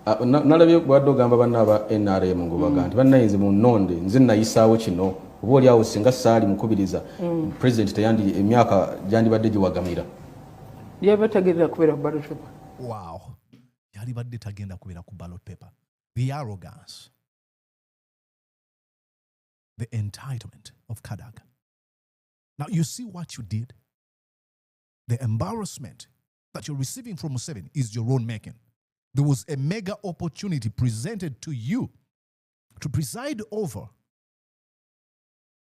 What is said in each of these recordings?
nalabye bwadde ogamba banna aba NRM ngo baga nti bannayinza mu nnonde nze nayisaawo kino oba oliawo singa saali mukubiriza president teyandi emyaka gyandibadde giwagamira yaba tagenda kubeera ku ballot paper. Wow. Yalibadde tagenda kubeera ku ballot paper. The arrogance, the entitlement of Kadaga. Now you see what you did? The embarrassment that you're receiving from Museveni is your own making. There was a mega opportunity presented to you to preside over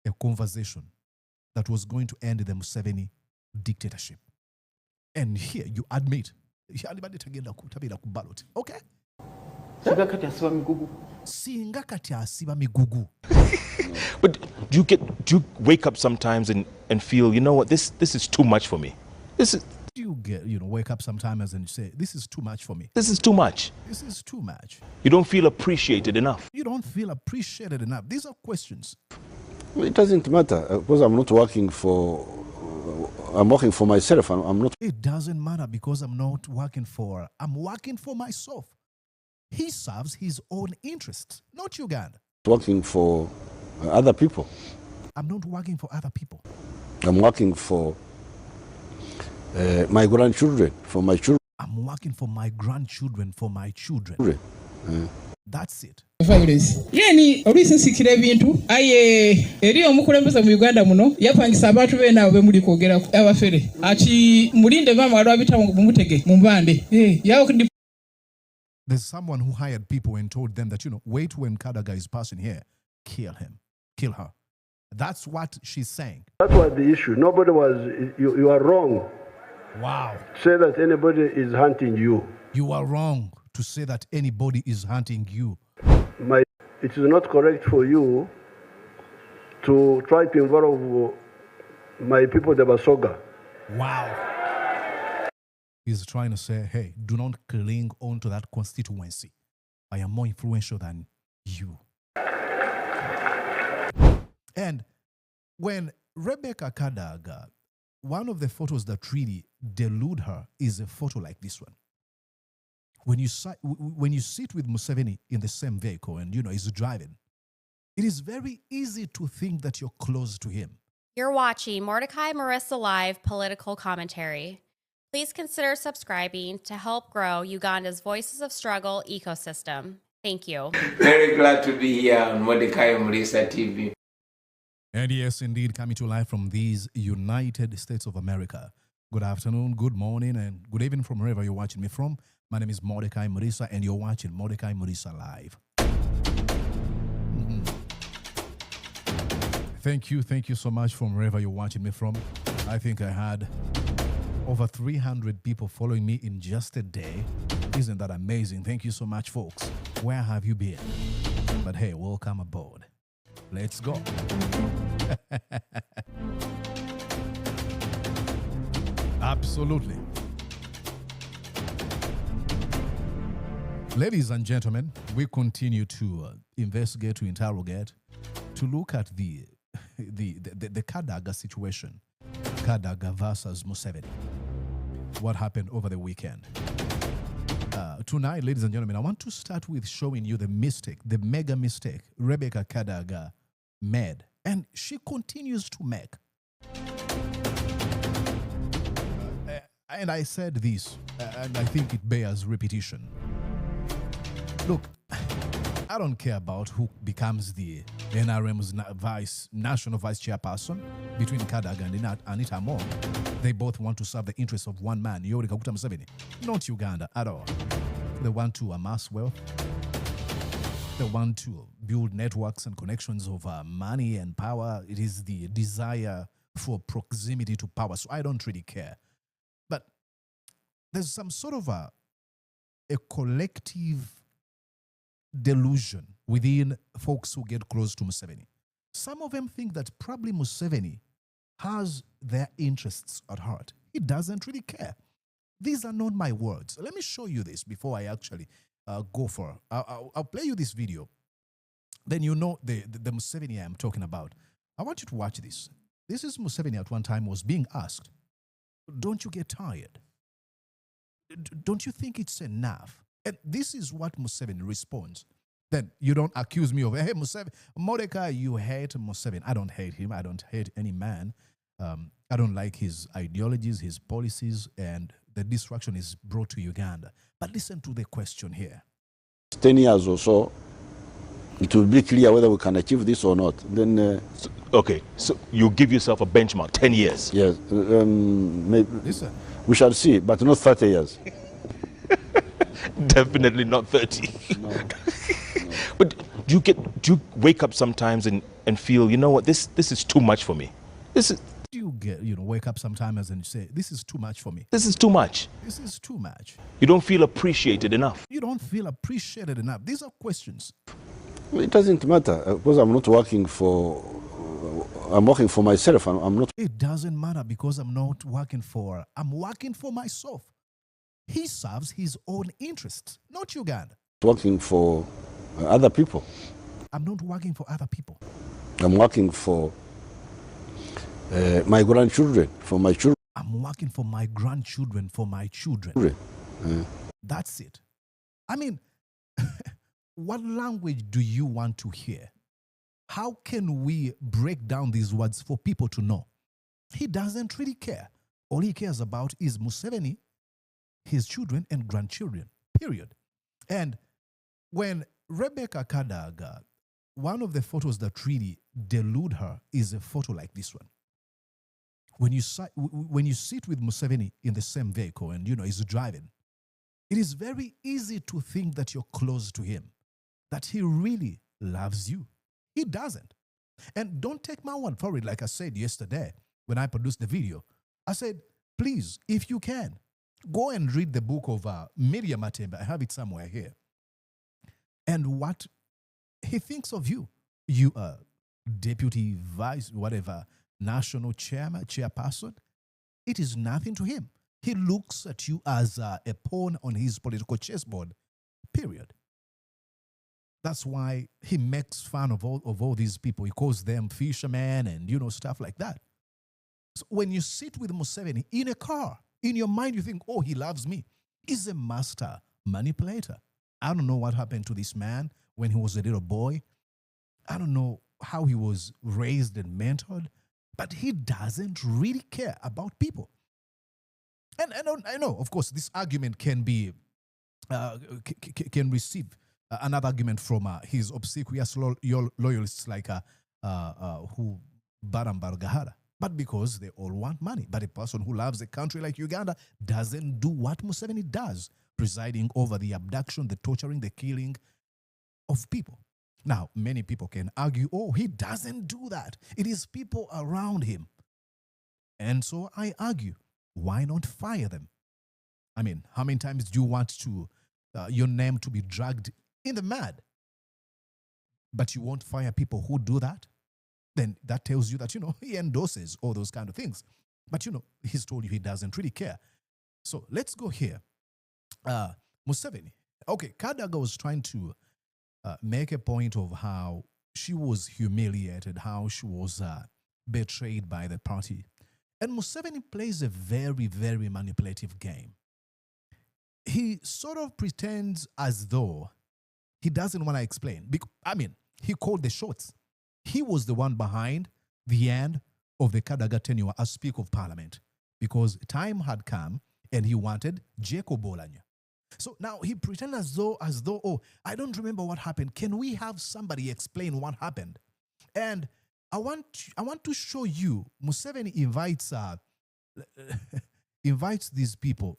a conversation that was going to end the Museveni dictatorship. And here you admit, okay? Singa kati asiba migugu. But do you wake up sometimes and feel, you know what, this is too much for me? Do you get, wake up sometimes and say, this is too much for me? This is too much. This is too much. You don't feel appreciated enough. You don't feel appreciated enough. These are questions. It doesn't matter because I'm not working for. I'm working for myself. I'm not. It doesn't matter because I'm not working for. I'm working for myself. He serves his own interests, not Uganda. Working for other people. I'm not working for other people. I'm working for my grandchildren, for my children. I'm working for my grandchildren, for my children. That's it. Yeni olisinsikira ebintu aye eri omukulembeza mu Uganda muno yapangisa abantu be nawe be muli kwogera abafere ati mulinde mama alwabita mu mutege mu mbande There's someone who hired people and told them that, wait when Kadaga is passing here, kill him, kill her. That's what she's saying. That was the issue. Nobody was, you are wrong. Wow. Say that anybody is hunting you. You are wrong to say that anybody is hunting you. It is not correct for you to try to involve my people, the Basoga. Wow. He's trying to say, hey, do not cling on to that constituency. I am more influential than you. And when Rebecca Kadaga, one of the photos that really delude her is a photo like this one. When you sit with Museveni in the same vehicle and, he's driving, it is very easy to think that you're close to him. You're watching Mordecai Marissa Live Political Commentary. Please consider subscribing to help grow Uganda's Voices of Struggle ecosystem. Thank you. Very glad to be here on Mordecai Marissa TV. And yes, indeed, coming to life from these United States of America. Good afternoon, good morning, and good evening from wherever you're watching me from. My name is Mordecai Marissa, and you're watching Mordecai Marissa Live. Thank you so much from wherever you're watching me from. I think I had over 300 people following me in just a day. Isn't that amazing? Thank you so much, folks. Where have you been? But hey, welcome aboard. Let's go. Absolutely. Ladies and gentlemen, we continue to investigate, to interrogate, to look at the Kadaga situation. Kadaga versus Museveni. What happened over the weekend? Tonight, ladies and gentlemen, I want to start with showing you the mistake, the mega mistake Rebecca Kadaga made, and she continues to make. And I said this, and I think it bears repetition. Look, I don't care about who becomes the NRM's national vice chairperson between Kadaga and Anita Amon. They both want to serve the interests of one man, Yoweri Kaguta Museveni, not Uganda at all. They want to amass wealth. They want to build networks and connections of money and power. It is the desire for proximity to power. So I don't really care. But there's some sort of a collective delusion within folks who get close to Museveni. Some of them think that probably Museveni has their interests at heart. He doesn't really care. These are not my words. Let me show you this before I actually go for. I'll play you this video. Then you know the Museveni I'm talking about. I want you to watch this. This is Museveni at one time was being asked, don't you get tired? Don't you think it's enough And this is what Museveni responds. Then you don't accuse me of, hey, Museveni, Mordecai, you hate Museveni. I don't hate him. I don't hate any man. I don't like his ideologies, his policies, and the destruction is brought to Uganda. But listen to the question here. 10 years or so, it will be clear whether we can achieve this or not. Then, Okay, so you give yourself a benchmark, 10 years. yes, maybe, Listen. we shall see, but not 30 years. Definitely not 30. But do you wake up sometimes and feel, you know what, this is too much for me. This Do you wake up sometimes and say, this is too much for me? is too much. This is too much. You don't feel appreciated enough. You don't feel appreciated enough. These are questions. It doesn't matter because I'm not working for. I'm working for myself. I'm not. It doesn't matter because I'm not working for. I'm working for myself. He serves his own interests, not Uganda. Working for other people. I'm not working for other people. I'm working for my grandchildren, for my children. I'm working for my grandchildren, for my children. That's it. I mean, what language do you want to hear? How can we break down these words for people to know? He doesn't really care. All he cares about is Museveni, his children and grandchildren, period. And when Rebecca Kadaga, one of the photos that really delude her is a photo like this one. When you sit with Museveni in the same vehicle and, he's driving, it is very easy to think that you're close to him, that he really loves you. He doesn't. And don't take my word for it. Like I said yesterday when I produced the video, I said, please, if you can, go and read the book of Miriam Matemba. I have it somewhere here. And what he thinks of you. You are deputy vice, whatever, national chairperson. It is nothing to him. He looks at you as a pawn on his political chessboard, period. That's why he makes fun of all these people. He calls them fishermen and, stuff like that. So when you sit with Museveni in a car, in your mind you think, oh, he loves me. He's a master manipulator. I don't know what happened to this man when he was a little boy. I don't know how he was raised and mentored, but he doesn't really care about people. And I know, of course, this argument can be, can receive another argument from his obsequious loyalists like who Barambara Gahara. But because they all want money. But a person who loves a country like Uganda doesn't do what Museveni does, presiding over the abduction, the torturing, the killing of people. Now, many people can argue, oh, he doesn't do that. It is people around him. And so I argue, why not fire them? I mean, how many times do you want to your name to be dragged in the mud? But you won't fire people who do that? Then that tells you that, he endorses all those kind of things. But, he's told you he doesn't really care. So let's go here. Museveni. Okay, Kadaga was trying to make a point of how she was humiliated, how she was betrayed by the party. And Museveni plays a very, very manipulative game. He sort of pretends as though he doesn't want to explain. He called the shots. He was the one behind the end of the Kadaga tenure as Speaker of Parliament because time had come and he wanted Jacob Bolanya. So now he pretends as though, oh, I don't remember what happened. Can we have somebody explain what happened? And I want to show you, Museveni invites invites these people.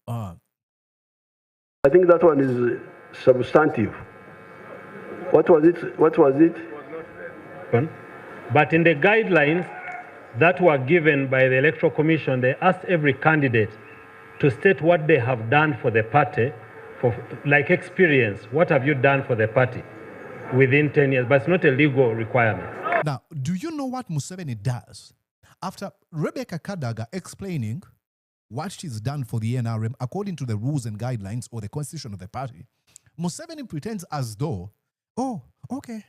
I think that one is substantive. What was it? But in the guidelines that were given by the Electoral Commission, they asked every candidate to state what they have done for the party, like experience. What have you done for the party within 10 years? But it's not a legal requirement. Now, do you know what Museveni does? After Rebecca Kadaga explaining what she's done for the NRM according to the rules and guidelines or the constitution of the party, Museveni pretends as though, oh, okay,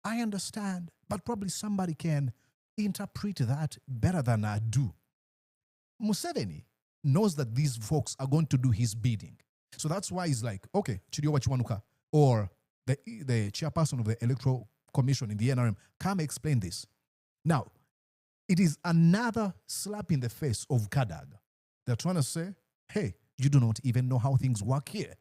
I understand, but probably somebody can interpret that better than I do. Museveni knows that these folks are going to do his bidding. So that's why it's like, okay, Chidiowa Chiwanuka, or the chairperson of the Electoral Commission in the NRM, come explain this. Now, it is another slap in the face of Kadaga. They're trying to say, hey, you do not even know how things work here.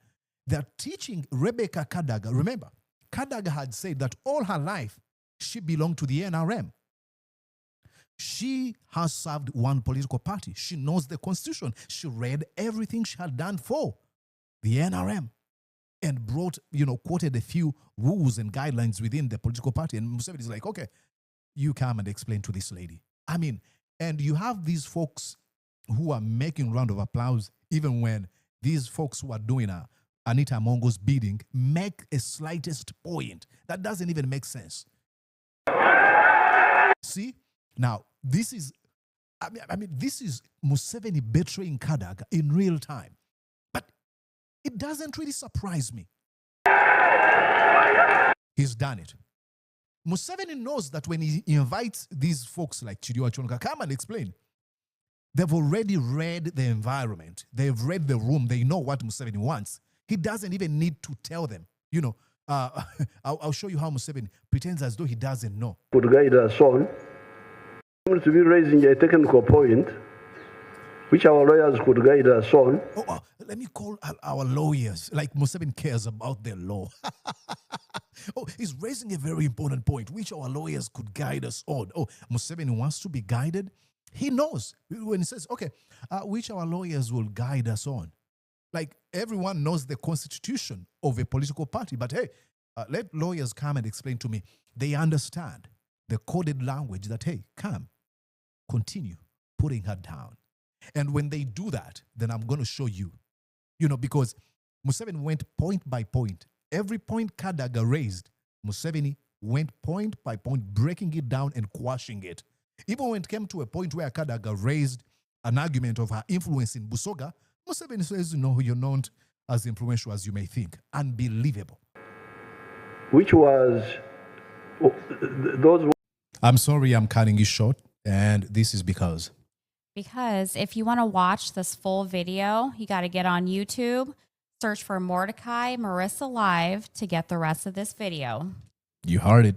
They're teaching Rebecca Kadaga. Remember, Kadaga had said that all her life she belonged to the NRM. She has served one political party. She knows the constitution. She read everything she had done for the NRM and brought, quoted a few rules and guidelines within the political party. And Museveni is like, okay, you come and explain to this lady. I mean, and you have these folks who are making round of applause even when these folks who are doing Anita Mongo's bidding make a slightest point. That doesn't even make sense. See? Now, this is, this is Museveni betraying Kadaga in real time. But it doesn't really surprise me. He's done it. Museveni knows that when he invites these folks like Chidiowa Chiwanuka, come and explain, they've already read the environment. They've read the room. They know what Museveni wants. He doesn't even need to tell them. I'll show you how Museveni pretends as though he doesn't know. Could guide us on. To be raising a technical point, which our lawyers could guide us on. Let me call our lawyers, like Museveni cares about the law. He's raising a very important point, which our lawyers could guide us on. Museveni wants to be guided. He knows when he says, okay, which our lawyers will guide us on. Like, everyone knows the constitution of a political party, but hey, let lawyers come and explain to me. They understand the coded language that, hey, come, continue putting her down. And when they do that, then I'm going to show you, because Museveni went point by point. Every point Kadaga raised, Museveni went point by point, breaking it down and quashing it. Even when it came to a point where Kadaga raised an argument of her influence in Busoga, Museveni says, no, you're not as influential as you may think. Unbelievable. Which was those. I'm sorry I'm cutting you short, and this is because if you want to watch this full video, you got to get on YouTube, search for Mordecai Marissa Live to get the rest of this video. You heard it.